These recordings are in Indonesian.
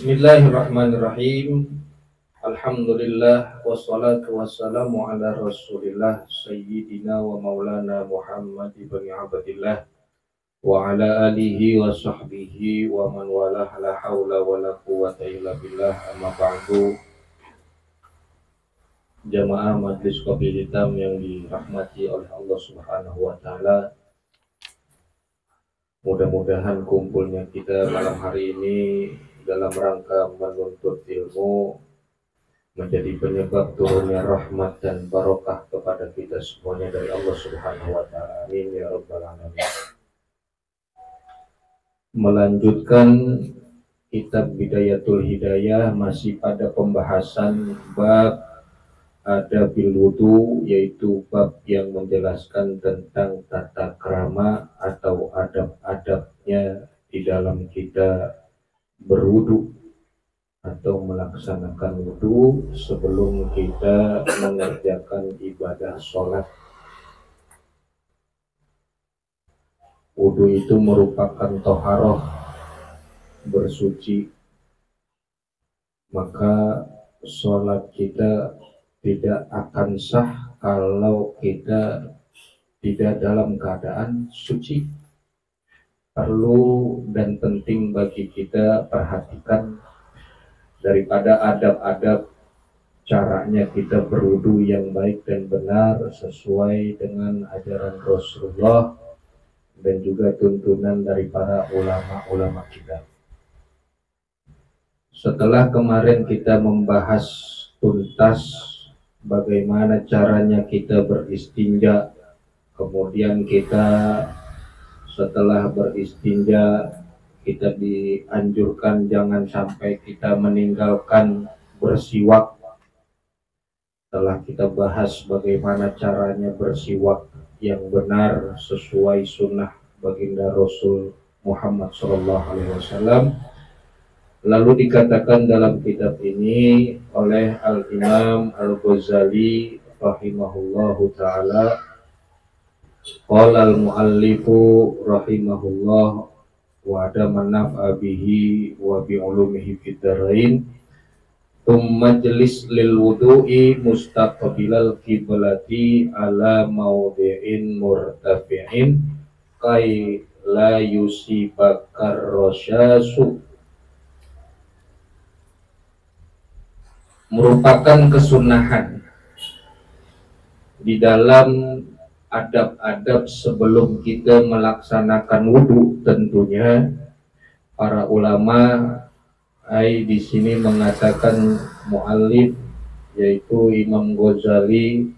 Bismillahirrahmanirrahim. Alhamdulillah wassalatu wassalamu ala Rasulillah sayyidina wa maulana Muhammad ibn Abdillah wa ala alihi wa sahbihi wa man walah la haula wa la quwwata illa billah amma ba'du. Jamaah Majlis Kopi Hitam yang dirahmati oleh Allah Subhanahu wa taala. Mudah-mudahan kumpulnya kita malam hari ini dalam rangka menuntut ilmu menjadi penyebab turunnya rahmat dan barokah kepada kita semuanya dari Allah Subhanahu wa taala. Amin ya rabbal alamin. Melanjutkan kitab Bidayatul Hidayah, masih pada pembahasan bab adabil wudu, yaitu bab yang menjelaskan tentang tata krama atau adab-adabnya di dalam kita berwudu atau melaksanakan wudu sebelum kita mengerjakan ibadah sholat. Wudu itu merupakan toharoh, bersuci, maka sholat kita tidak akan sah kalau kita tidak dalam keadaan suci. Perlu dan penting bagi kita perhatikan daripada adab-adab caranya kita berwudu yang baik dan benar sesuai dengan ajaran Rasulullah dan juga tuntunan dari para ulama-ulama kita. Setelah kemarin kita membahas tuntas bagaimana caranya kita beristinja, kemudian kita setelah beristinja kita dianjurkan jangan sampai kita meninggalkan bersiwak. Setelah kita bahas bagaimana caranya bersiwak yang benar sesuai sunnah baginda Rasul Muhammad SAW, lalu dikatakan dalam kitab ini oleh Al-Imam Al-Ghazali rahimahullahu ta'ala, qala al-muallifu rahimahullah wa adama naf'a bihi wa bi ulumihi fid dharain majlis lil wudu'i mustaqbilal qiblati ala mawdi'in murtafi'in kai la yusibakar rasyasu. Merupakan kesunahan di dalam adab-adab sebelum kita melaksanakan wudu. Tentunya para ulama di sini mengatakan muallif yaitu Imam Ghazali,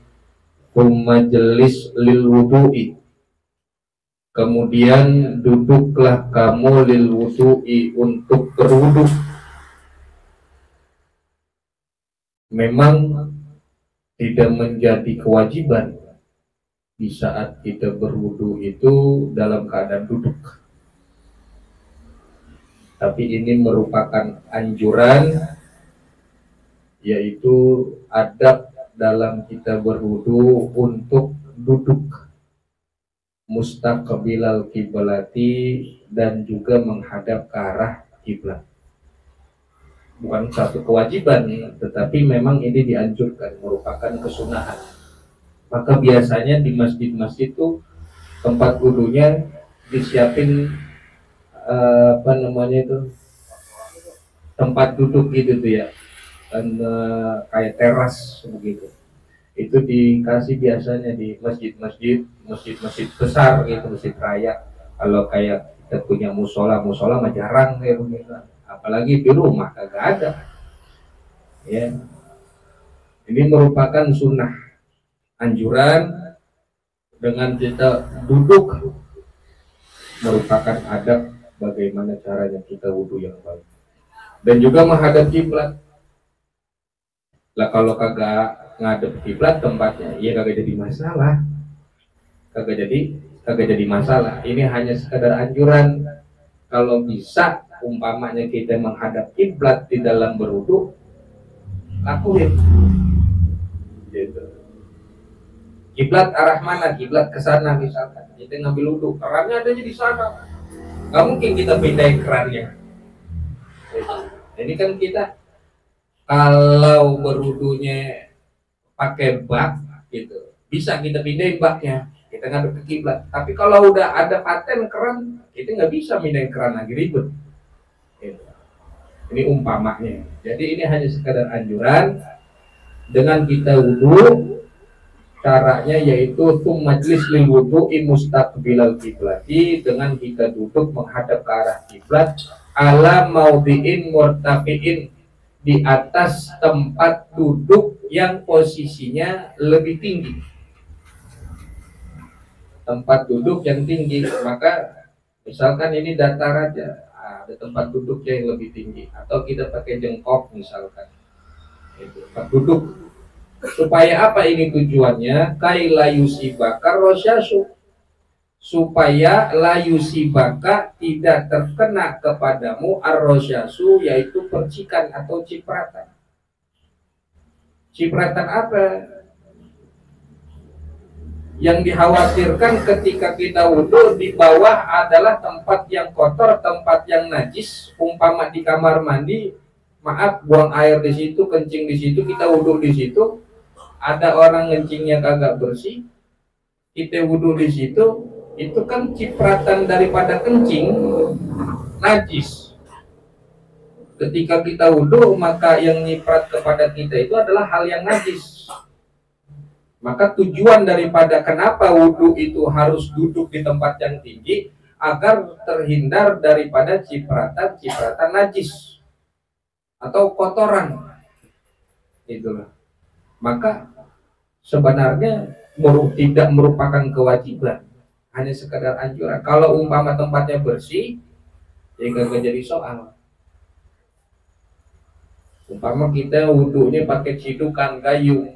majlis lil wudu'i, kemudian duduklah kamu lil wudu'i, untuk berwudu. Memang tidak menjadi kewajiban di saat kita berwudu itu dalam keadaan duduk, tapi ini merupakan anjuran, yaitu adab dalam kita berwudu untuk duduk mustaqbilal kiblati dan juga menghadap ke arah kiblat. Bukan satu kewajiban, tetapi memang ini dianjurkan, merupakan kesunahan. Maka biasanya di masjid-masjid itu tempat wudunya disiapin tempat duduk gitu tuh ya, dan kayak teras begitu. Itu dikasih biasanya di masjid besar gitu, masjid raya. Kalau kayak kita punya musola mah jarang kayak begitu. Apalagi di rumah kagak ada. Ya. Ini merupakan sunnah, anjuran dengan kita duduk, merupakan adab bagaimana caranya kita wudu yang baik. Dan juga menghadap kiblat. Lah kalau kagak ngadep kiblat tempatnya, ya kagak jadi masalah. Kagak jadi masalah. Ini hanya sekadar anjuran. Kalau bisa umpamanya kita menghadap kiblat di dalam berwudu, lakuin. Gitu. Kiblat arah mana? Kiblat ke sana misalkan. Kita ngambil wudu, kerannya adanya di sana. Gak mungkin kita pindahin kerannya. Ini kan kita kalau berwudunya pakai bak gitu, bisa kita pindahin baknya, kita ngadep ke kiblat. Tapi kalau udah ada paten keran, kita nggak bisa pindahin keran lagi, ribet. Gitu. Ini umpamanya. Jadi ini hanya sekadar anjuran. Dengan kita wudhu, caranya yaitu majlis lil wudu'i mustaqbilal kiblati, dengan kita duduk menghadap ke arah kiblat, ala maudhi'in murtafi'in, di atas tempat duduk yang posisinya lebih tinggi. Tempat duduk yang tinggi, maka misalkan ini datar aja, ada tempat duduk yang lebih tinggi, atau kita pakai jengkok misalkan, itu tempat duduk. Supaya apa ini tujuannya? Kai layusibaka rosyasu, supaya layusibaka tidak terkena kepadamu arrosyasu, yaitu percikan atau cipratan. Cipratan apa? Yang dikhawatirkan ketika kita wudhu, di bawah adalah tempat yang kotor, tempat yang najis. Umpama di kamar mandi, maaf, buang air di situ, kencing di situ, kita wudhu di situ, ada orang kencingnya kagak bersih, kita wudhu di situ, itu kan cipratan daripada kencing najis. Ketika kita wudhu, maka yang nyiprat kepada kita itu adalah hal yang najis. Maka tujuan daripada kenapa wudhu itu harus duduk di tempat yang tinggi, agar terhindar daripada cipratan najis atau kotoran. Itulah. Maka sebenarnya tidak merupakan kewajiban, hanya sekadar anjuran. Kalau umpama tempatnya bersih, ya gak jadi soal. Umpama kita wudhunya pakai cidukan kayu,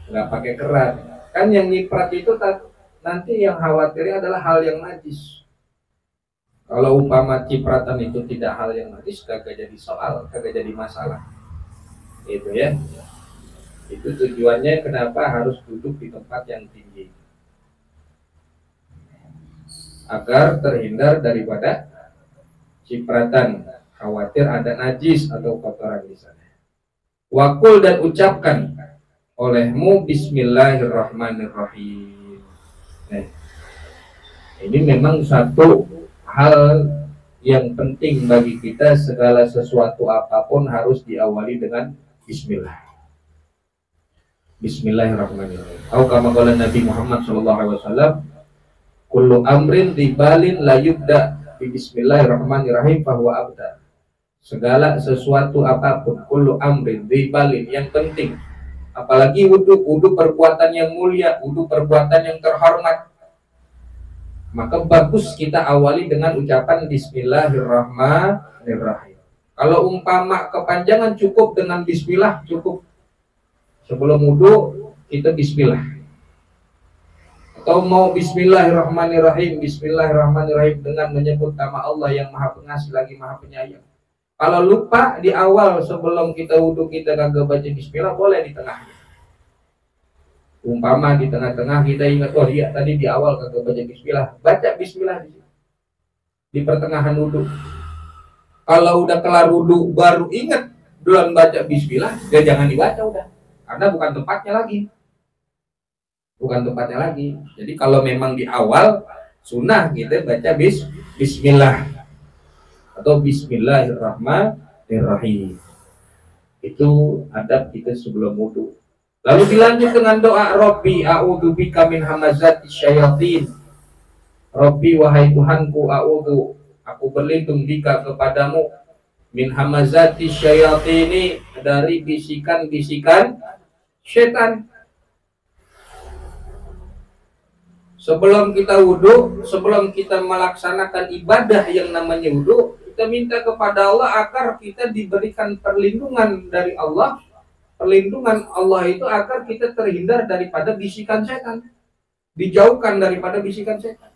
nggak pakai keran, kan yang nyiprat itu nanti yang khawatirnya adalah hal yang najis. Kalau umpama cipratan itu tidak hal yang najis, kagak jadi soal, kagak jadi masalah. Itu ya. Itu tujuannya kenapa harus duduk di tempat yang tinggi, agar terhindar daripada cipratan, khawatir ada najis atau kotoran di sana. Wakul, dan ucapkan olehmu bismillahirrahmanirrahim. Nah, ini memang satu hal yang penting bagi kita, segala sesuatu apapun harus diawali dengan bismillah. Bismillahirrahmanirrahim. Atau kama qala Nabi Muhammad SAW, kullu amrin dibalin la yubda bi bismillahirrahmanirrahim fahuwa abda. Segala sesuatu apapun, kullu amrin dibalin, yang penting, apalagi wudhu perbuatan yang mulia, wudhu perbuatan yang terhormat, maka bagus kita awali dengan ucapan bismillahirrahmanirrahim. Kalau umpama kepanjangan, cukup dengan bismillah, cukup. Sebelum wudhu kita bismillah. Atau mau bismillahirrahmanirrahim, bismillahirrahmanirrahim dengan menyebut nama Allah yang Maha Pengasih lagi Maha Penyayang. Kalau lupa di awal sebelum kita wudhu kita kagak baca bismillah, boleh di tengahnya. Umpama di tengah-tengah kita ingat, oh iya tadi di awal kagak baca bismillah, baca bismillah di pertengahan wudhu. Kalau udah kelar wudhu baru ingat belum baca bismillah, ya jangan dibaca udah, karena bukan tempatnya lagi. Jadi kalau memang di awal sunnah kita baca bismillah atau bismillahirrahmanirrahim. Itu adab kita sebelum wudhu. Lalu dilanjut dengan doa, Rabbi a'udzubika min hamazati syayatin. Rabbi, wahai Tuhanku, a'udzu, aku berlindung bika kepadamu, min hamazati syayatini, dari bisikan-bisikan setan. Sebelum kita wudhu, sebelum kita melaksanakan ibadah yang namanya wudhu, kita minta kepada Allah agar kita diberikan perlindungan dari Allah. Perlindungan Allah itu agar kita terhindar daripada bisikan setan, dijauhkan daripada bisikan setan.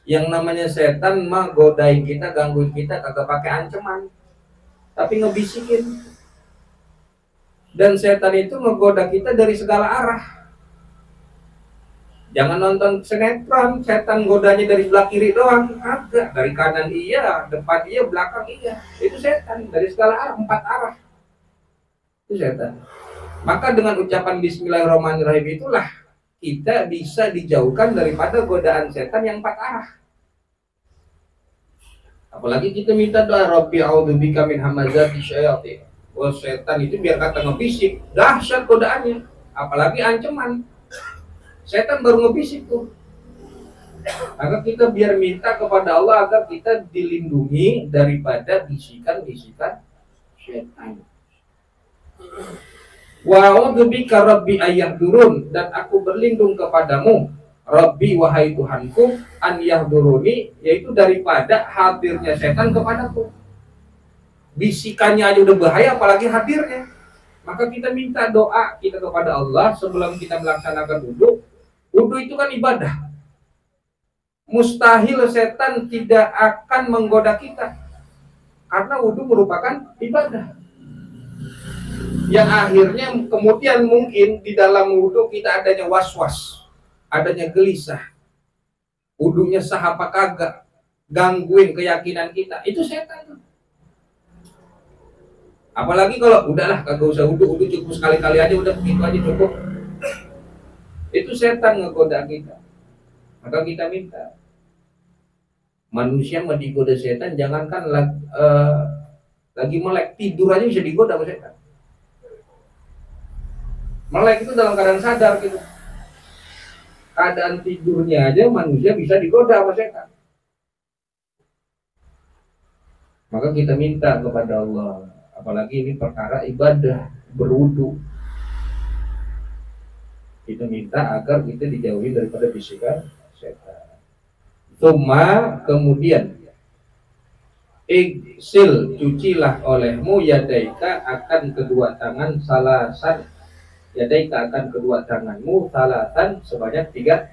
Yang namanya setan mah godain kita, gangguin kita, kagak pakai ancaman, tapi ngebisikin. Dan setan itu menggoda kita dari segala arah. Jangan nonton sinetron, setan godanya dari sebelah kiri doang, agak dari kanan iya, depan iya, belakang iya. Itu setan dari segala arah, 4 arah. Itu setan. Maka dengan ucapan Bismillahirrahmanirrahim itulah kita bisa dijauhkan daripada godaan setan yang 4 arah. Apalagi kita minta doa Rabbi a'udzubika min hamazati syayatin. Wah, setan itu biar kata ngebisik, dahsyat godaannya. Apalagi ancaman. Setan baru ngebisik tuh. Maka kita biar minta kepada Allah agar kita dilindungi daripada bisikan-bisikan setan. Wa a'udzubika rabbi ayyahdurun, dan aku berlindung kepadamu Rabbi wahai Tuhanku an yahduruni, yaitu daripada hadirnya setan kepadaku. Bisikannya aja udah bahaya apalagi hadirnya. Maka kita minta doa kita kepada Allah sebelum kita melaksanakan wudu. Wudu itu kan ibadah. Mustahil setan tidak akan menggoda kita. Karena wudu merupakan ibadah. Yang akhirnya kemudian mungkin di dalam wudu kita adanya was-was, adanya gelisah. Wudunya sah apa kagak, gangguin keyakinan kita. Itu setan. Apalagi kalau udahlah kagak usah wudu cukup sekali-kali aja, udah begitu aja cukup. Itu setan ngegoda kita. Maka kita minta manusia mau digoda setan, jangankan lagi melek, tidur aja bisa digoda sama setan. Melek itu dalam keadaan sadar gitu. Keadaan tidurnya aja manusia bisa digoda sama setan. Maka kita minta kepada Allah, apalagi ini perkara ibadah, berwudu. Kita minta agar kita dijauhi daripada bisikan setan. Tsumma, kemudian iksil, cucilah olehmu yadaika akan kedua tangan salasan. Yadaika akan kedua tanganmu salasan sebanyak tiga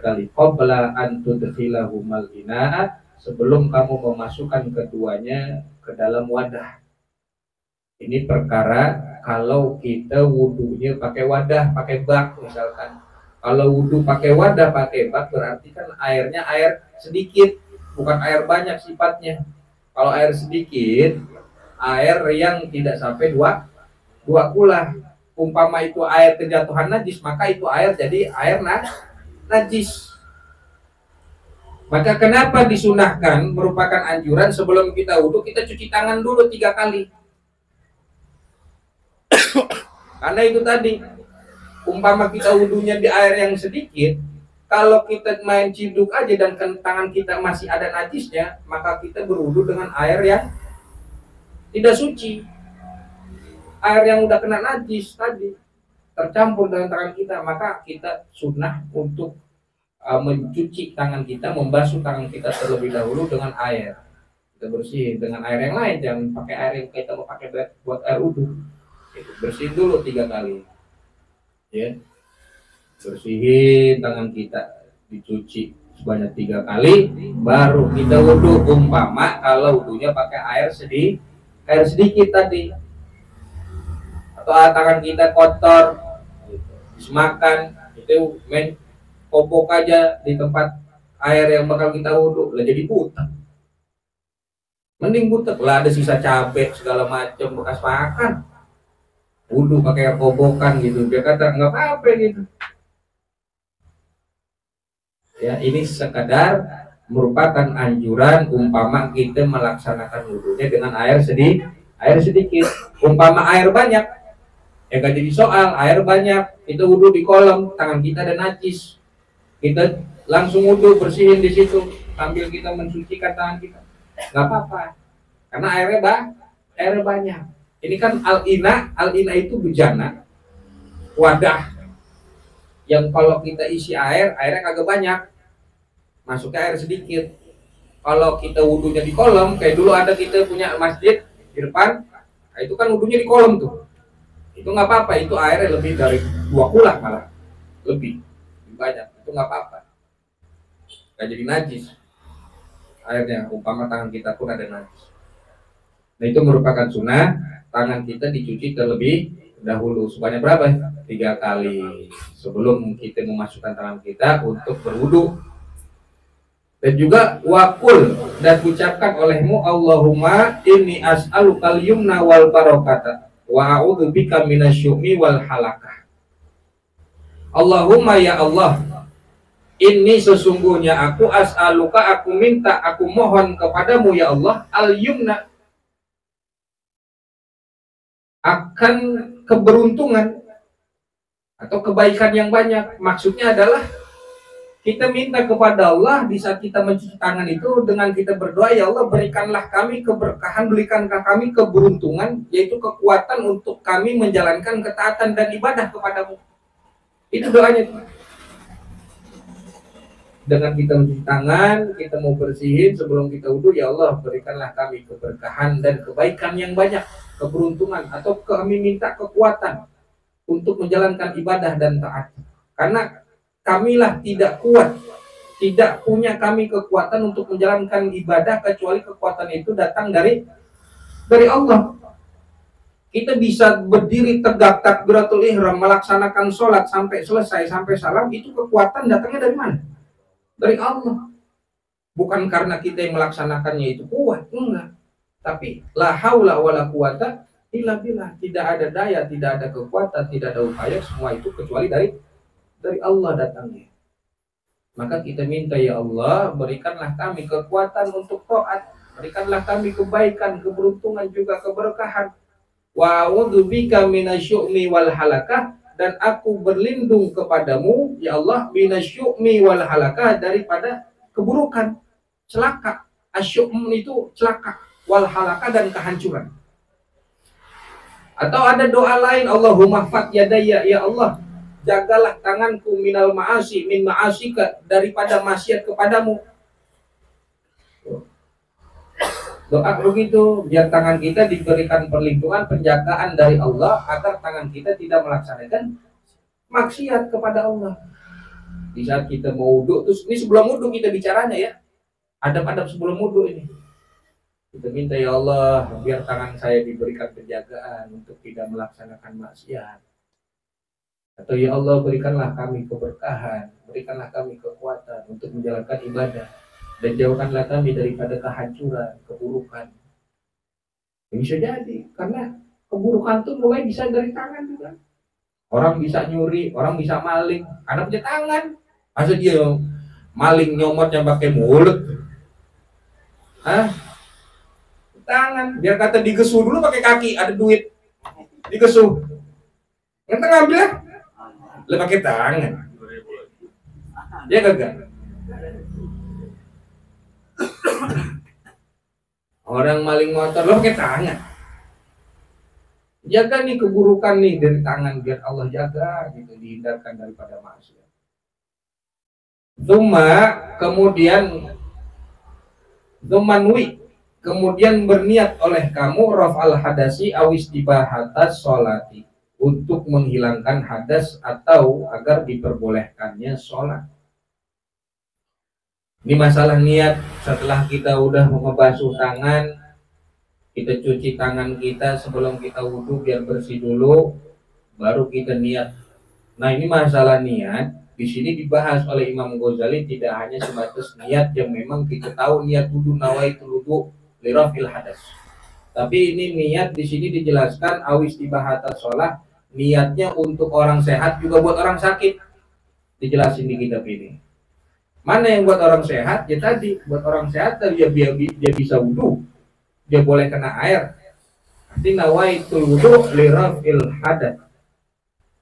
kali. Qabla an tudkhilahumal ina'a, sebelum kamu memasukkan keduanya ke dalam wadah. Ini perkara kalau kita wudunya pakai wadah, pakai bak misalkan. Kalau wudu pakai wadah, pakai bak, berarti kan airnya air sedikit, bukan air banyak sifatnya. Kalau air sedikit, air yang tidak sampai dua kula. Umpama itu air kejatuhan najis, maka itu air jadi air najis. Maka kenapa disunahkan, merupakan anjuran sebelum kita wudu kita cuci tangan dulu 3 kali. Karena itu tadi, umpama kita wudunya di air yang sedikit, kalau kita main ciduk aja dan tangan kita masih ada najisnya, maka kita berwudu dengan air yang tidak suci. Air yang udah kena najis tadi tercampur dengan tangan kita, maka kita sunnah untuk mencuci tangan kita, membasuh tangan kita terlebih dahulu dengan air. Kita bersihin dengan air yang lain, jangan pakai air yang kita mau pakai buat air wudu. Bersihin dulu 3 kali, ya. Bersihin tangan kita, dicuci sebanyak 3 kali, baru kita wudu. Umpama kalau wudunya pakai air sedikit tadi, atau tangan kita kotor, habis makan, itu main kopok aja di tempat air yang bakal kita wudu, lah jadi butek. Mending butek lah, ada sisa cabai segala macam bekas makan. Wudu pakai air kobokan gitu, dia kata nggak apa-apa gitu. Ya, ini sekadar merupakan anjuran umpama kita melaksanakan wudunya dengan air sedikit. Umpama air banyak, ya gak jadi soal. Air banyak, kita wudu di kolam, tangan kita ada najis, kita langsung wudu, bersihin di situ sambil kita mensucikan tangan kita, nggak apa-apa, karena airnya banyak. Ini kan al-ina itu bejana, wadah yang kalau kita isi airnya kagak banyak, masuknya air sedikit. Kalau kita wudunya di kolam, kayak dulu ada kita punya masjid di depan, nah itu kan wudunya di kolam tuh, itu nggak apa-apa, itu airnya lebih dari 2 kula, malah lebih banyak, itu nggak apa-apa, nggak jadi najis airnya. Umpama tangan kita pun ada najis, nah itu merupakan sunnah tangan kita dicuci terlebih dahulu sebanyak berapa? 3 kali sebelum kita memasukkan tangan kita untuk berwudu. Dan juga wakul, dan ucapkan olehmu Allahumma inni as'alukal yumna wal barokata wa a'udzubika minasyu'mi wal halakah. Allahumma ya Allah, ini sesungguhnya aku as'aluka, aku minta, aku mohon kepadamu ya Allah, al yumna, akan keberuntungan atau kebaikan yang banyak. Maksudnya adalah kita minta kepada Allah di saat kita mencuci tangan itu, dengan kita berdoa, ya Allah berikanlah kami keberkahan, berikanlah kami keberuntungan, yaitu kekuatan untuk kami menjalankan ketaatan dan ibadah kepadamu. Itu doanya. Dengan kita mencuci tangan, kita mau bersihin sebelum kita wudhu, ya Allah berikanlah kami keberkahan dan kebaikan yang banyak, keberuntungan, atau kami minta kekuatan untuk menjalankan ibadah dan taat. Karena kamilah tidak kuat, tidak punya kami kekuatan untuk menjalankan ibadah kecuali kekuatan itu datang dari Allah. Kita bisa berdiri tegak takbiratul ihram, melaksanakan sholat sampai selesai, sampai salam, itu kekuatan datangnya dari mana? Dari Allah. Bukan karena kita yang melaksanakannya itu kuat, enggak. Tapi la haula wala quwata illa billah, tidak ada daya, tidak ada kekuatan, tidak ada upaya, semua itu kecuali dari Allah datangnya. Maka kita minta, ya Allah berikanlah kami kekuatan untuk taat, berikanlah kami kebaikan, keberuntungan, juga keberkahan. Wa a'udzubika minasyu'mi wal halakah, dan aku berlindung kepadamu ya Allah minasyu'mi wal halakah, daripada keburukan, celaka. Asyu'm itu celaka, wal halakah dan kehancuran. Atau ada doa lain, Allahumma fat yadaya, ya Allah jagalah tanganku minal ma'asi, min ma'asika, daripada maksiat kepadamu. Doa begitu, biar tangan kita diberikan perlindungan, penjagaan dari Allah, agar tangan kita tidak melaksanakan maksiat kepada Allah. Di saat kita mau wudhu, terus ini sebelum wudhu kita bicaranya ya, adab-adab sebelum wudhu ini. Kita minta, ya Allah biar tangan saya diberikan penjagaan untuk tidak melaksanakan maksiat. Atau ya Allah berikanlah kami keberkahan, berikanlah kami kekuatan untuk menjalankan ibadah, dan jauhkanlah kami daripada kehancuran, keburukan. Ini bisa jadi karena keburukan itu mulai bisa dari tangan juga. Orang bisa nyuri, orang bisa maling, karena punya tangan. Masa dia maling nyomotnya pakai mulut? Tangan. Biar kata digesu dulu pakai kaki, ada duit digesu. Kita ngambil ya? Lu pakai tangan. Dia gagal. Orang maling motor lo pakai tangan. Jaga nih keburukan nih dari tangan, biar Allah jaga gitu, dihindarkan daripada maksiat. Kemudian berniat oleh kamu raf'al hadasi awis dibahatas sholati, untuk menghilangkan hadas atau agar diperbolehkannya sholat. Ini masalah niat. Setelah kita udah membasuh tangan, kita cuci tangan kita sebelum kita wudhu biar bersih dulu, baru kita niat. Nah ini masalah niat. Di sini dibahas oleh Imam Ghazali, tidak hanya sebatas niat yang memang kita tahu niat wudhu, nawaitul wudhu lirafil hadas. Tapi ini niat di sini dijelaskan awis dibahatas sholat, niatnya untuk orang sehat juga buat orang sakit. Dijelasin di kitab ini. Mana yang buat orang sehat? Ya tadi buat orang sehat dia bisa wudhu, dia boleh kena air. Arti nawaitul wudhu lirafil hadas.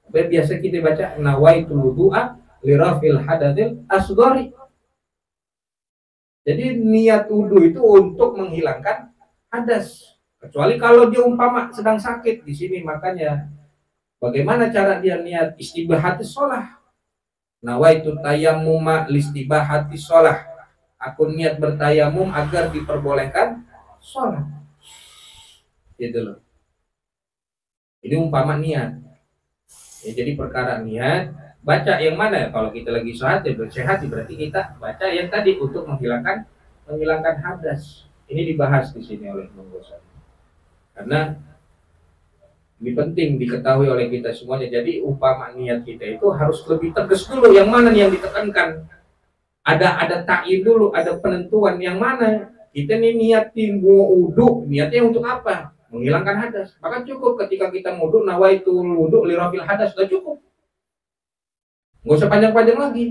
Biasa kita baca nawaitul wudhu'a lirafil hadatil asghari. Jadi niat wudhu itu untuk menghilangkan hadas. Kecuali kalau dia umpama sedang sakit di sini, makanya bagaimana cara dia niat istibahati sholah? Nawaitu tayammuma listibahati sholah. Aku niat bertayamum agar diperbolehkan sholat. Gitu loh. Ini umpama niat. Ya, jadi perkara niat, baca yang mana? Kalau kita lagi sholat ya bersehat, berarti kita baca yang tadi untuk menghilangkan hadas. Ini dibahas di sini oleh Imam Ghazali. Karena Ini penting diketahui oleh kita semuanya. Jadi umpama niat kita itu harus lebih tegas dulu. Yang mana nih yang ditekankan? Ada ta'in dulu, ada penentuan yang mana. Kita nih niatin wudu, niatnya untuk apa? Menghilangkan hadas. Maka cukup ketika kita wudu, nawaitul wudu lirafil hadas, sudah cukup. Nggak usah panjang-panjang lagi.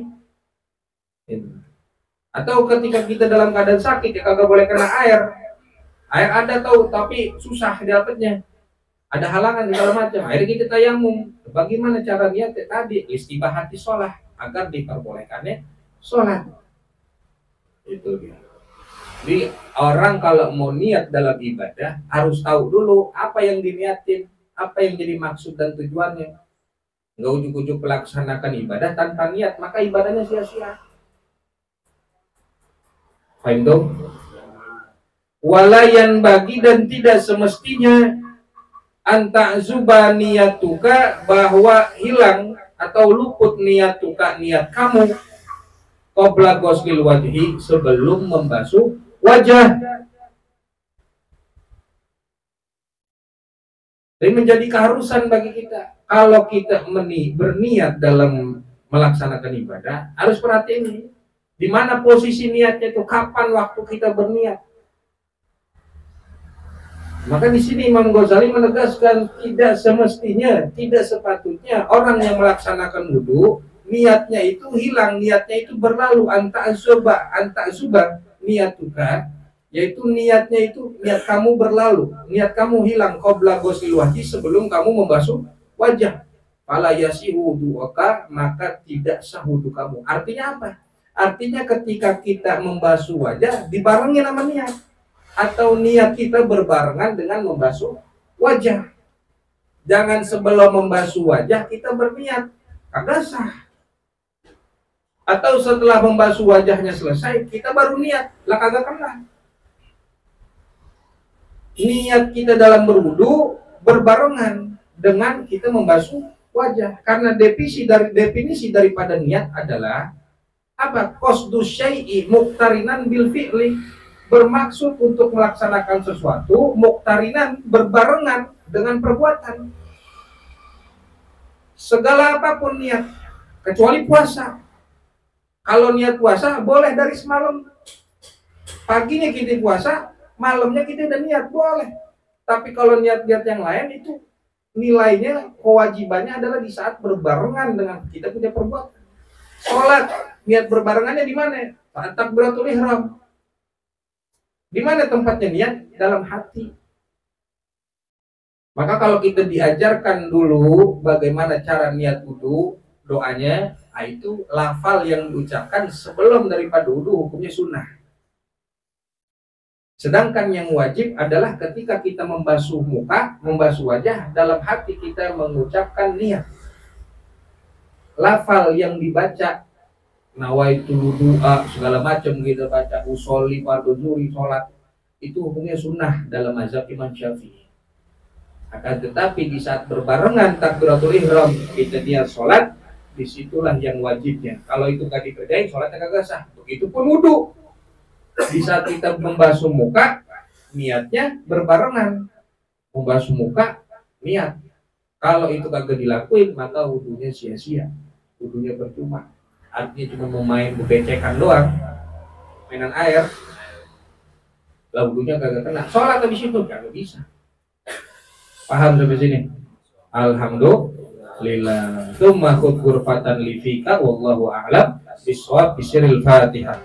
Atau ketika kita dalam keadaan sakit, ya kagak boleh kena air. Air ada tahu, tapi susah dapatnya. Ada halangan segala macam. Akhirnya kita tayamum. Bagaimana cara niatnya tadi? Istibahati sholat agar diperbolehkannya sholat. Itu dia. Jadi orang kalau mau niat dalam ibadah harus tahu dulu apa yang diniatin, apa yang jadi maksud dan tujuannya. Nggak ujuk-ujuk melaksanakan ibadah tanpa niat, maka ibadahnya sia-sia. Paham dong? Walayan bagi dan tidak semestinya anta zubaniyatuka, bahwa hilang atau luput niyatuka, niat kamu, qabla ghuslil wajhi, sebelum membasuh wajah. Jadi menjadi keharusan bagi kita kalau kita berniat dalam melaksanakan ibadah, harus perhatiin ini. Di mana posisi niatnya itu, kapan waktu kita berniat. Maka di sini Imam Ghazali menegaskan tidak semestinya, tidak sepatutnya orang yang melaksanakan wudu niatnya itu hilang, niatnya itu berlalu. Anta zuba niatuka, yaitu niatnya itu niat kamu berlalu, niat kamu hilang qabla ghuslil wajhi, sebelum kamu membasuh wajah. Fala yasihu wudu'aka, maka tidak sah wudu kamu. Artinya apa? Artinya ketika kita membasuh wajah dibarengi sama niat, atau niat kita berbarengan dengan membasuh wajah. Jangan sebelum membasuh wajah kita berniat, kagak sah. Atau setelah membasuh wajahnya selesai kita baru niat, lah kagak kena. Niat kita dalam berwudu berbarengan dengan kita membasuh wajah. Karena definisi daripada niat adalah apa? Qasdu syai'i muqtarinan bil fi'li, bermaksud untuk melaksanakan sesuatu, muqtarinan berbarengan dengan perbuatan. Segala apapun niat, kecuali puasa. Kalau niat puasa boleh dari semalam, paginya kita puasa, malamnya kita udah niat, boleh. Tapi kalau niat-niat yang lain itu nilainya, kewajibannya adalah di saat berbarengan dengan kita punya perbuatan. Sholat, niat berbarengannya di mana? Saat takbiratul ihram. Di mana tempatnya niat? Dalam hati. Maka kalau kita diajarkan dulu bagaimana cara niat wudu, doanya, itu lafal yang diucapkan sebelum daripada wudu, hukumnya sunnah. Sedangkan yang wajib adalah ketika kita membasuh muka, membasuh wajah, dalam hati kita mengucapkan niat. Lafal yang dibaca, nawaitu wudu'a, segala macam kita baca, usolli fardhu zuhri, sholat, itu hukumnya sunnah dalam mazhab Imam Syafi'i. Akan tetapi di saat berbarengan takbiratul ihram kita niat sholat, disitulah yang wajibnya. Kalau itu nggak dikerjain, sholatnya kagak sah. Begitupun wudu. Di saat kita membasuh muka, niatnya berbarengan. Membasuh muka, niat. Kalau itu kagak dilakuin, maka wudunya sia-sia. Wudunya percuma. Artinya cuma mau main becekan doang, mainan air, lah wudunya kagak kena. Sholat habis itu kagak bisa. Paham sampai sini? Alhamdulillah. Tsumma khudh ghurfatan li fika wallahu a'lam bishawab bisiril Fatihah.